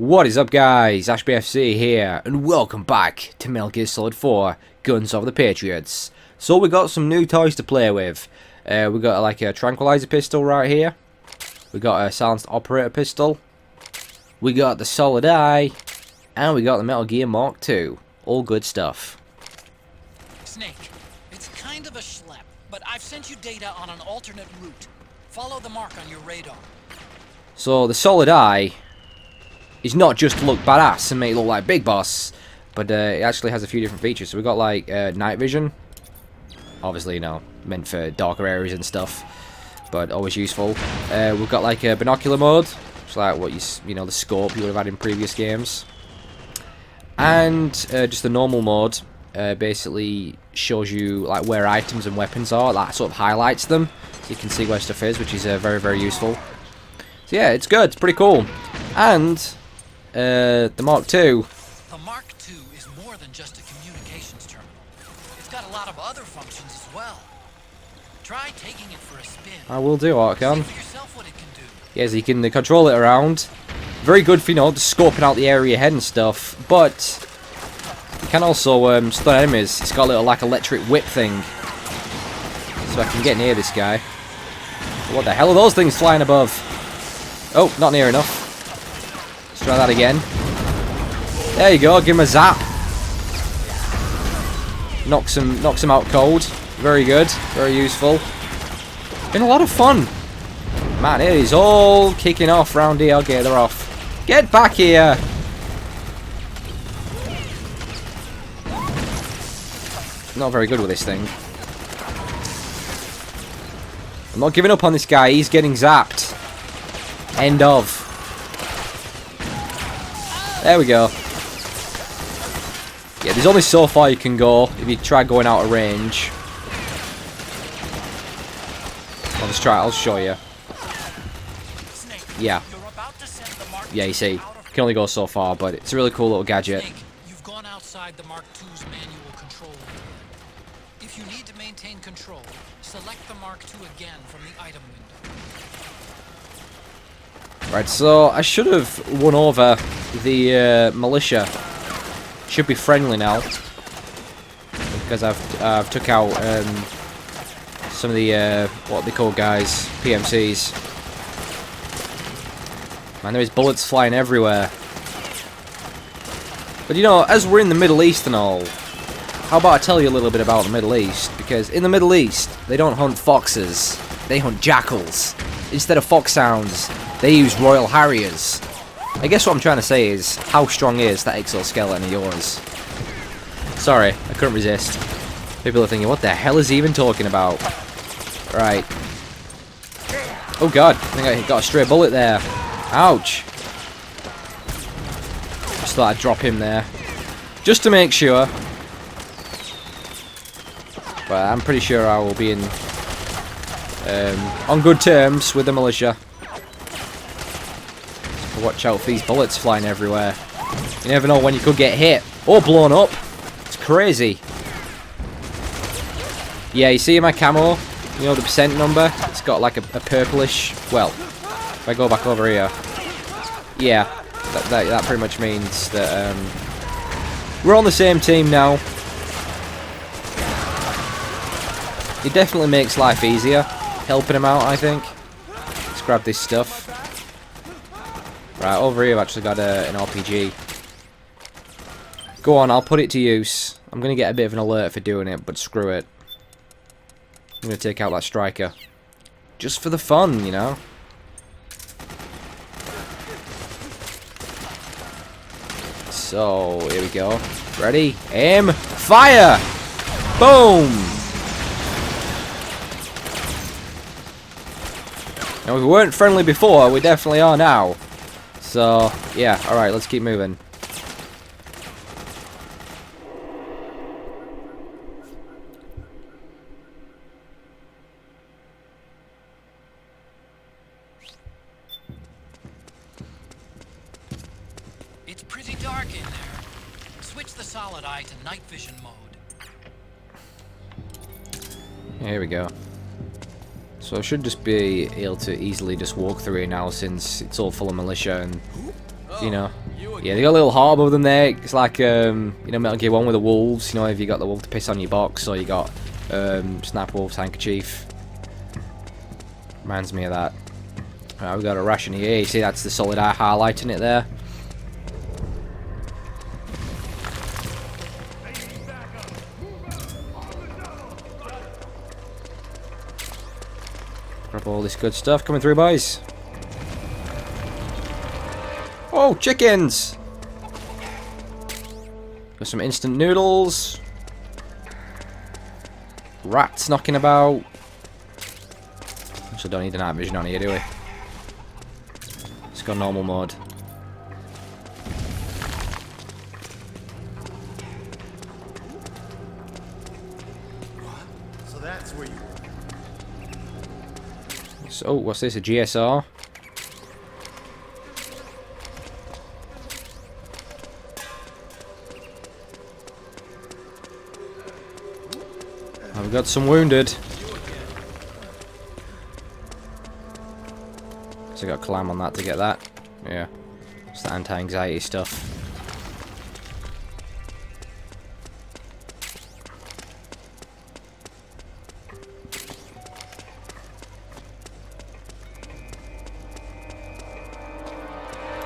What is up, guys? AshbyFC here, and welcome back to Metal Gear Solid 4 Guns of the Patriots. So we got some new toys to play with. We got like a tranquilizer pistol right here. We got a silenced operator pistol. We got the Solid Eye, and we got the Metal Gear Mark II. All good stuff. Snake, it's kind of a schlep, but I've sent you data on an alternate route. Follow the mark on your radar. So the Solid Eye is not just to look badass and make it look like Big Boss, but it actually has a few different features. So we got like night vision, obviously, you know, meant for darker areas and stuff, but always useful. We've got like a binocular mode, which is like what you know, the scope you would have had in previous games, and just the normal mode. Basically shows you like where items and weapons are. That sort of highlights them, so you can see where stuff is, which is very useful. So yeah, it's good. It's pretty cool. And the Mark II. The Mark II is more than just a communications terminal. It's got a lot of other functions as well. Try taking it for a spin. I will do, Archon. See for yourself what it can do. Yeah, so you can control it around. Very good for, you know, just scoping out the area ahead and stuff. But you can also stun enemies. It's got a little like electric whip thing, so I can get near this guy. What the hell are those things flying above? Oh, not near enough. Let's try that again. There you go, give him a zap. Knocks him out cold. Very good, very useful. Been a lot of fun. Man, it is all kicking off round here. Okay, they're off. Get back here. Not very good with this thing. I'm not giving up on this guy. He's getting zapped. End of. There we go. Yeah, there's only so far you can go if you try going out of range. I'll just try it. I'll show you. Yeah. Yeah, you see. You can only go so far, but it's a really cool little gadget. Snake, you've gone outside the Mark II's manual control area. If you need to maintain control, select the Mark II again from the item window. Right, so I should have won over the Militia. Should be friendly now, because I've took out some of the what they call guys, PMCs. Man, there is bullets flying everywhere. But you know, as we're in the Middle East and all, how about I tell you a little bit about the Middle East? Because in the Middle East, they don't hunt foxes, they hunt jackals. Instead of foxhounds, they use Royal Harriers. I guess what I'm trying to say is, how strong is that exoskeleton of yours? Sorry, I couldn't resist. People are thinking, what the hell is he even talking about? Right. Oh god, I think I got a stray bullet there. Ouch. Just thought I'd drop him there. Just to make sure. But I'm pretty sure I will be in on good terms with the Militia. So watch out for these bullets flying everywhere. You never know when you could get hit or blown up. It's crazy. Yeah, you see my camo? You know the percent number? It's got like a purplish. Well, if I go back over here, yeah, that pretty much means that we're on the same team now. It definitely makes life easier, helping him out, I think. Let's grab this stuff. Right, over here I've actually got an RPG. Go on, I'll put it to use. I'm going to get a bit of an alert for doing it, but screw it. I'm going to take out that striker. Just for the fun, you know? So, here we go. Ready? Aim! Fire! Boom! Now, we weren't friendly before, we definitely are now. So, yeah, alright, let's keep moving. It's pretty dark in there. Switch the Solid Eye to night vision mode. Here we go. So I should just be able to easily just walk through here now, since it's all full of militia and, you know, Yeah, they got a little heart above them there. It's like, you know, Metal Gear 1 with the wolves. You know, if you got the wolf to piss on your box, or you got Snap Wolf's handkerchief. Reminds me of that. Right, we got a ration here. You see, that's the solid eye highlighting it there. Grab all this good stuff coming through, boys. Oh, chickens! Got some instant noodles. Rats knocking about. So don't need the night vision on here, do we? Let's go normal mode. So that's where you... So, what's this? A GSR? Oh, we've got some wounded. So I got clam on that to get that. Yeah. It's the anti-anxiety stuff.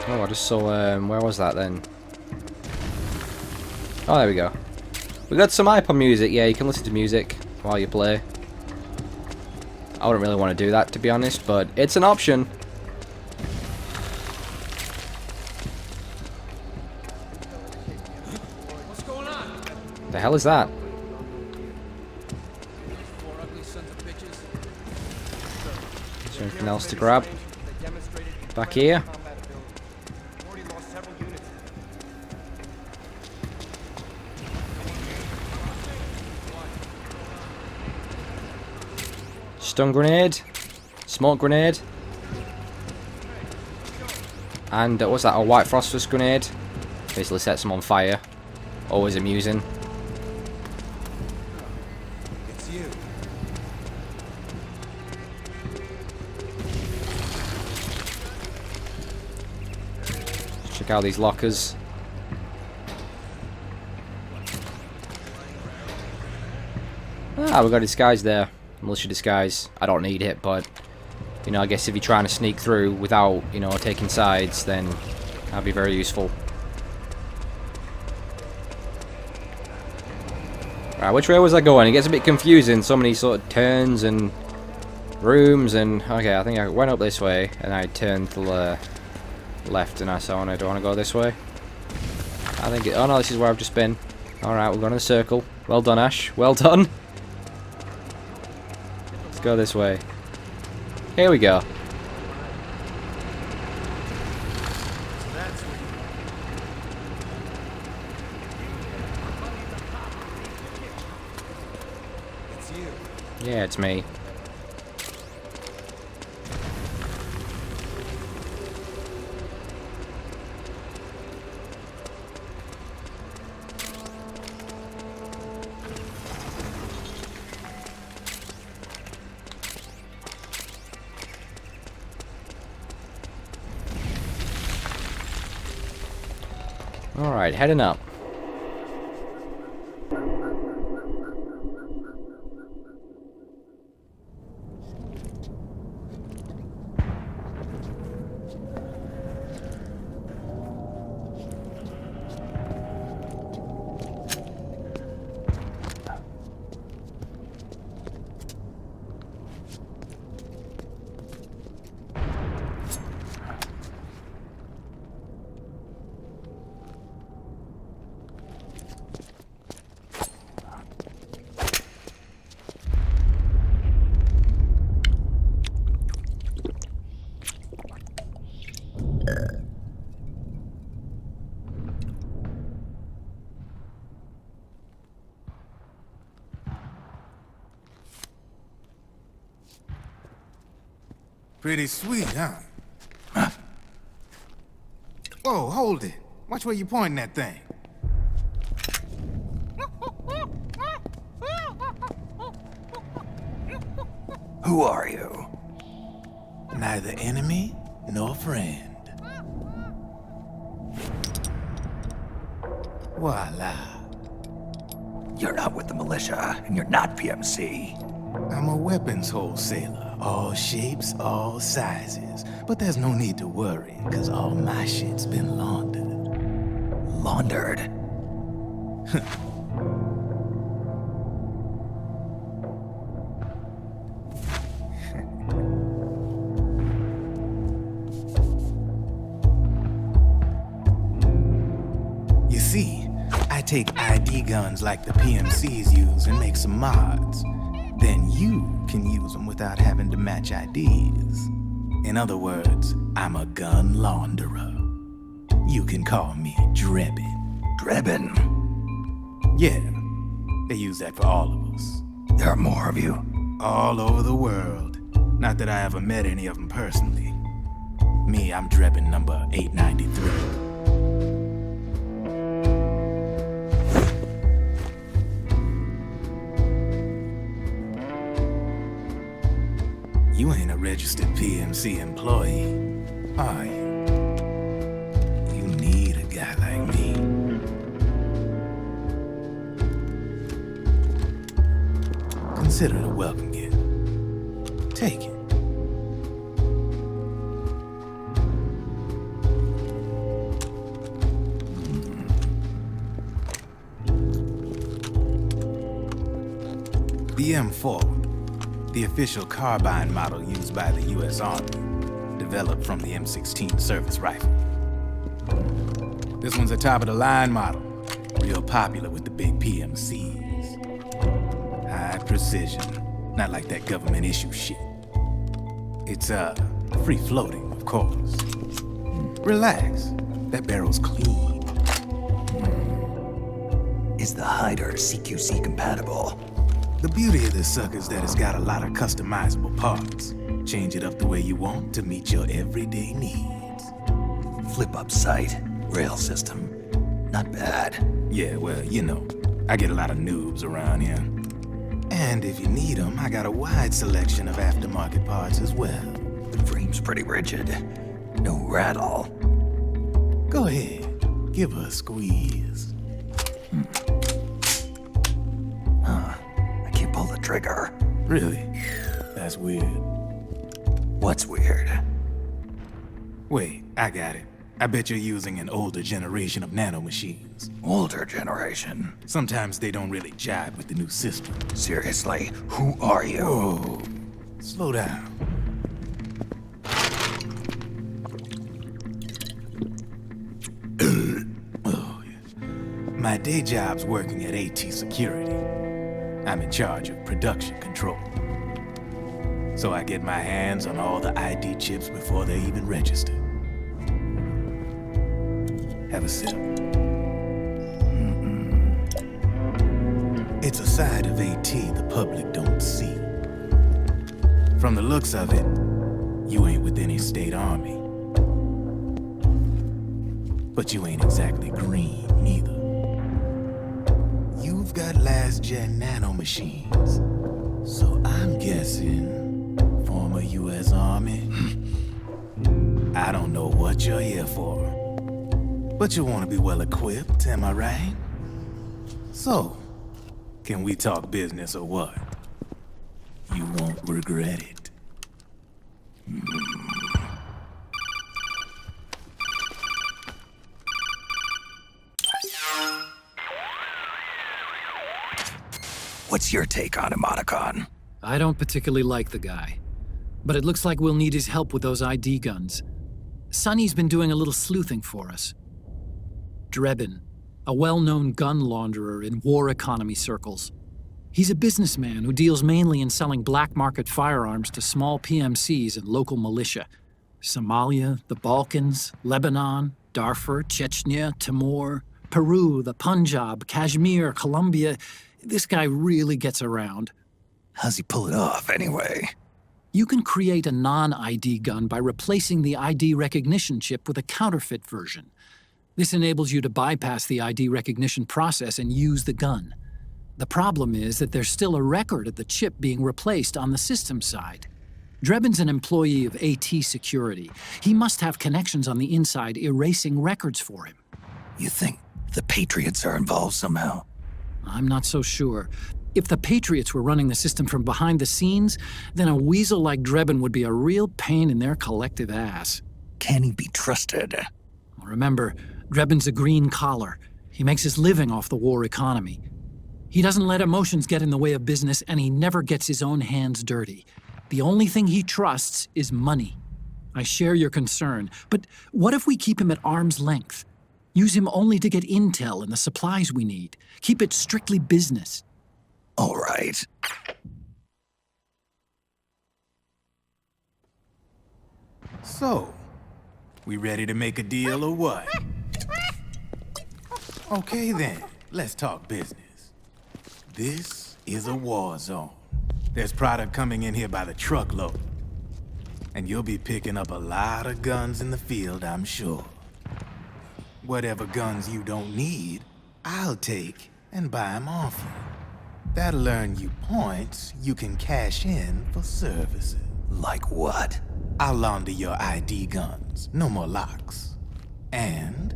Oh, I just saw, where was that then? Oh, there we go. We got some iPod music. Yeah, you can listen to music while you play. I wouldn't really want to do that, to be honest, but it's an option. What's going on? The hell is that? Four ugly sons of bitches. Is there anything else to grab? Back here? Stun grenade, smoke grenade, and what's that? A white phosphorus grenade. Basically sets them on fire. Always amusing. It's you. Check out these lockers. Ah, we got a disguise there. Militia disguise. I don't need it, but you know, I guess if you're trying to sneak through without, you know, taking sides, then that'd be very useful. Right, which way was I going? It gets a bit confusing. So many sort of turns and rooms and okay, I think I went up this way and I turned to the left and I saw, I don't want to go this way. I think oh no, this is where I've just been. Alright, we're going in a circle. Well done, Ash. Well done. Let's go this way. Here we go. It's you. Yeah, it's me. Alright, heading up. Pretty sweet, huh? Whoa, hold it. Watch where you pointing that thing. Who are you? Neither enemy nor friend. Voila. You're not with the militia, and you're not PMC. I'm a weapons wholesaler. All shapes, all sizes. But there's no need to worry, because all my shit's been laundered. Laundered? You see, I take ID guns like the PMCs use and make some mods. Then you can use them without having to match IDs. In other words, I'm a gun launderer. You can call me Drebin. Drebin? Yeah, they use that for all of us. There are more of you. All over the world. Not that I ever met any of them personally. Me, I'm Drebin number 893. You ain't a registered PMC employee, are you? You need a guy like me. Consider it a welcome gift. Take it. The M4, the official carbine model used by the U.S. Army, developed from the M16 service rifle. This one's a top-of-the-line model, real popular with the big PMCs. High precision, not like that government issue shit. It's, free-floating, of course. Relax, that barrel's clean. Is the hider CQC compatible? The beauty of this sucker is that it's got a lot of customizable parts. Change it up the way you want to meet your everyday needs. Flip-up sight, rail system. Not bad. Yeah, well, you know, I get a lot of noobs around here. And if you need them, I got a wide selection of aftermarket parts as well. The frame's pretty rigid. No rattle. Go ahead, give her a squeeze. I can't pull the trigger. Really? That's weird. What's weird? Wait, I got it. I bet you're using an older generation of nanomachines. Older generation? Sometimes they don't really jive with the new system. Seriously, who are you? Whoa, slow down. Oh, yeah. My day job's working at AT Security. I'm in charge of production control. So I get my hands on all the ID chips before they even register. Have a sip. It's a side of AT the public don't see. From the looks of it, you ain't with any state army. But you ain't exactly green, neither. You've got last-gen nanomachines. So I'm guessing former U.S. Army. I don't know what you're here for. But you want to be well-equipped, am I right? So, can we talk business or what? You won't regret it. What's your take on Emoticon? I don't particularly like the guy, but it looks like we'll need his help with those ID guns. Sonny's been doing a little sleuthing for us. Drebin, a well-known gun launderer in war economy circles. He's a businessman who deals mainly in selling black market firearms to small PMCs and local militia. Somalia, the Balkans, Lebanon, Darfur, Chechnya, Timor, Peru, the Punjab, Kashmir, Colombia. This guy really gets around. How's he pull it off, anyway? You can create a non-ID gun by replacing the ID recognition chip with a counterfeit version. This enables you to bypass the ID recognition process and use the gun. The problem is that there's still a record of the chip being replaced on the system side. Drebin's an employee of AT Security. He must have connections on the inside erasing records for him. You think The Patriots are involved somehow. I'm not so sure. If the Patriots were running the system from behind the scenes, then a weasel like Drebin would be a real pain in their collective ass. Can he be trusted? Remember, Drebin's a green collar. He makes his living off the war economy. He doesn't let emotions get in the way of business, and he never gets his own hands dirty. The only thing he trusts is money. I share your concern, but what if we keep him at arm's length? Use him only to get intel and the supplies we need. Keep it strictly business. All right. So, we ready to make a deal or what? Okay then, let's talk business. This is a war zone. There's product coming in here by the truckload. And you'll be picking up a lot of guns in the field, I'm sure. Whatever guns you don't need, I'll take and buy them off you. That'll earn you points you can cash in for services. Like what? I'll launder your ID guns, no more locks. And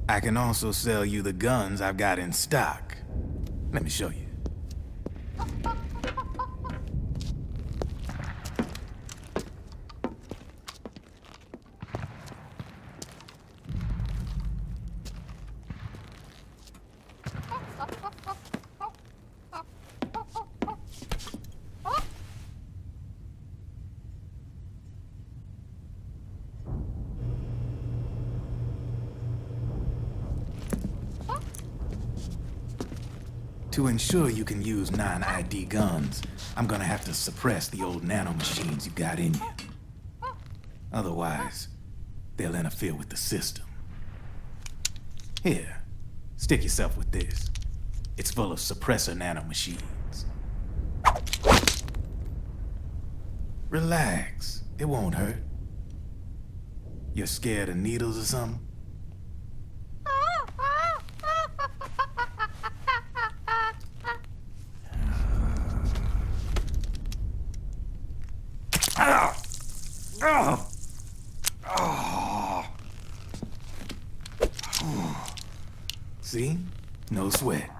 I can also sell you the guns I've got in stock. Let me show you. To ensure you can use non-ID guns, I'm gonna have to suppress the old nanomachines you got in you. Otherwise, they'll interfere with the system. Here, stick yourself with this. It's full of suppressor nanomachines. Relax, it won't hurt. You're scared of needles or something? See? No sweat.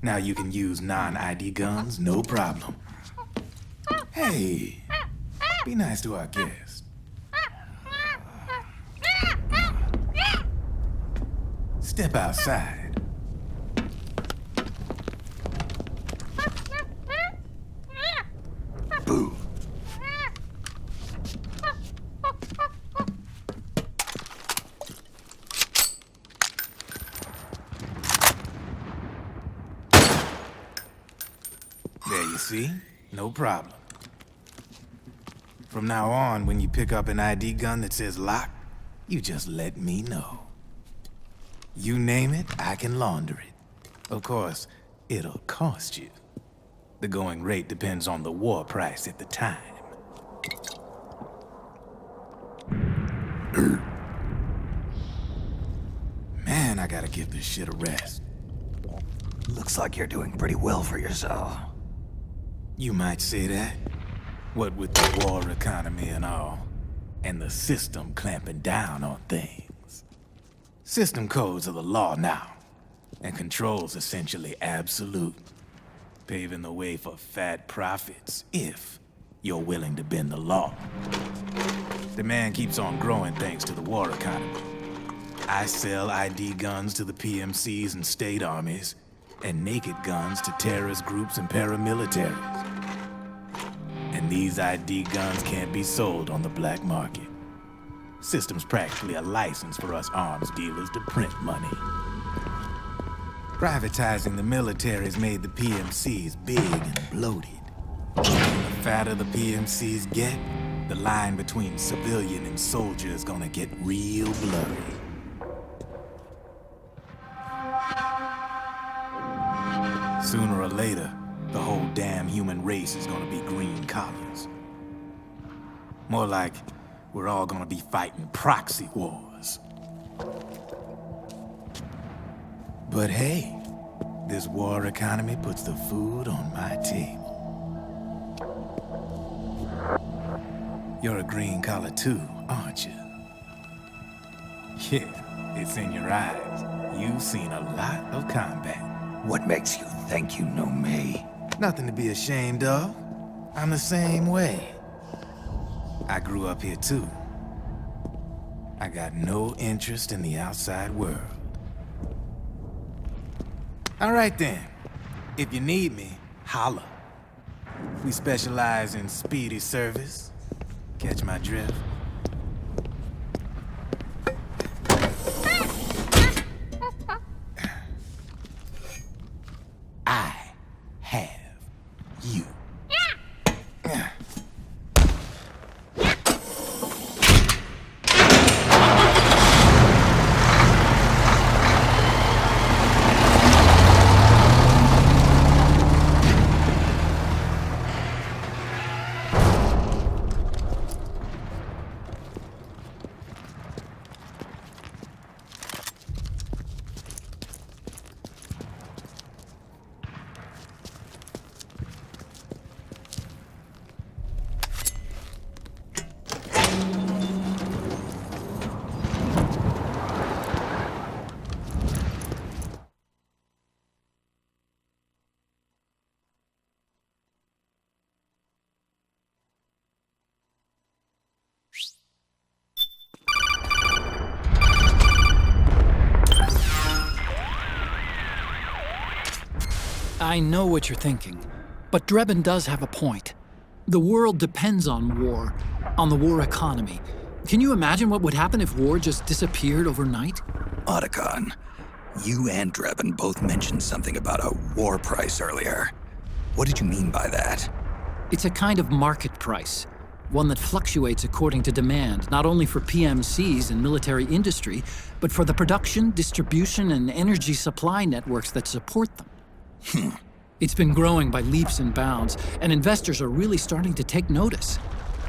Now you can use non-ID guns, no problem. Hey, be nice to our guest. Step outside. Boo. There you see? No problem. From now on, when you pick up an ID gun that says lock, you just let me know. You name it, I can launder it. Of course, it'll cost you. The going rate depends on the war price at the time. Man, I gotta give this shit a rest. Looks like you're doing pretty well for yourself. You might say that. What with the war economy and all, and the system clamping down on things. System codes are the law now, and control's essentially absolute, paving the way for fat profits if you're willing to bend the law. Demand keeps on growing thanks to the war economy. I sell ID guns to the PMCs and state armies, and naked guns to terrorist groups and paramilitaries. And these ID guns can't be sold on the black market. System's practically a license for us arms dealers to print money. Privatizing the military's made the PMCs big and bloated. The fatter the PMCs get, the line between civilian and soldier is gonna get real blurry. Sooner or later, the whole damn human race is gonna be green collars. More like we're all gonna be fighting proxy wars. But hey, this war economy puts the food on my table. You're a green collar too, aren't you? Yeah, it's in your eyes. You've seen a lot of combat. What makes you think you know me? Nothing to be ashamed of. I'm the same way. I grew up here too. I got no interest in the outside world. All right then. If you need me, holla. We specialize in speedy service. Catch my drift? I have you. I know what you're thinking, but Drebin does have a point. The world depends on war, on the war economy. Can you imagine what would happen if war just disappeared overnight? Otacon, you and Drebin both mentioned something about a war price earlier. What did you mean by that? It's a kind of market price, one that fluctuates according to demand, not only for PMCs and military industry, but for the production, distribution, and energy supply networks that support them. It's been growing by leaps and bounds, and investors are really starting to take notice.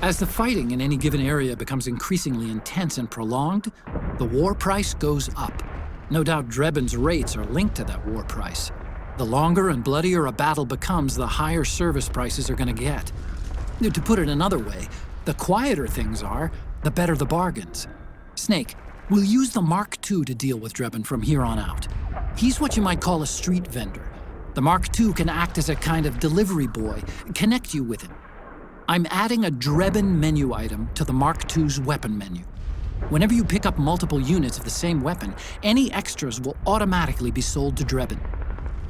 As the fighting in any given area becomes increasingly intense and prolonged, the war price goes up. No doubt Drebin's rates are linked to that war price. The longer and bloodier a battle becomes, the higher service prices are going to get. To put it another way, the quieter things are, the better the bargains. Snake, we'll use the Mark II to deal with Drebin from here on out. He's what you might call a street vendor. The Mark II can act as a kind of delivery boy, connect you with him. I'm adding a Drebin menu item to the Mark II's weapon menu. Whenever you pick up multiple units of the same weapon, any extras will automatically be sold to Drebin.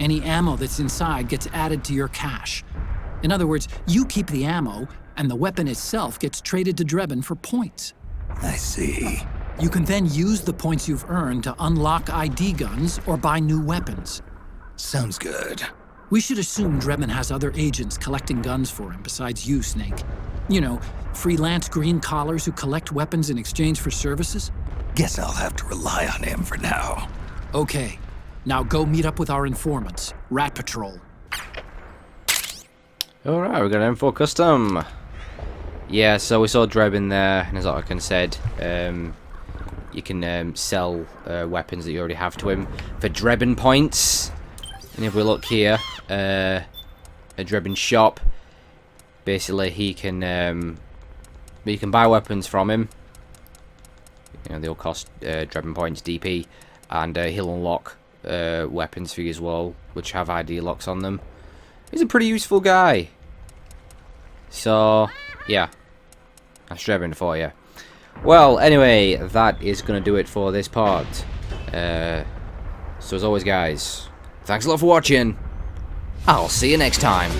Any ammo that's inside gets added to your cache. In other words, you keep the ammo, and the weapon itself gets traded to Drebin for points. I see. You can then use the points you've earned to unlock ID guns or buy new weapons. Sounds good. We should assume Drebin has other agents collecting guns for him besides you, Snake. You know, freelance green collars who collect weapons in exchange for services? Guess I'll have to rely on him for now. Okay. Now go meet up with our informants, Rat Patrol. Alright, we're going to M4 Custom. Yeah, so we saw Drebin there, and as Otacon said, you can sell weapons that you already have to him for Drebin points. And if we look here, a Drebin shop, basically he can buy weapons from him. You know, they'll cost Drebin points DP, and he'll unlock weapons for you as well, which have ID locks on them. He's a pretty useful guy. So, yeah, that's Drebin for you. Well, anyway, that is going to do it for this part. So as always, guys, thanks a lot for watching. I'll see you next time.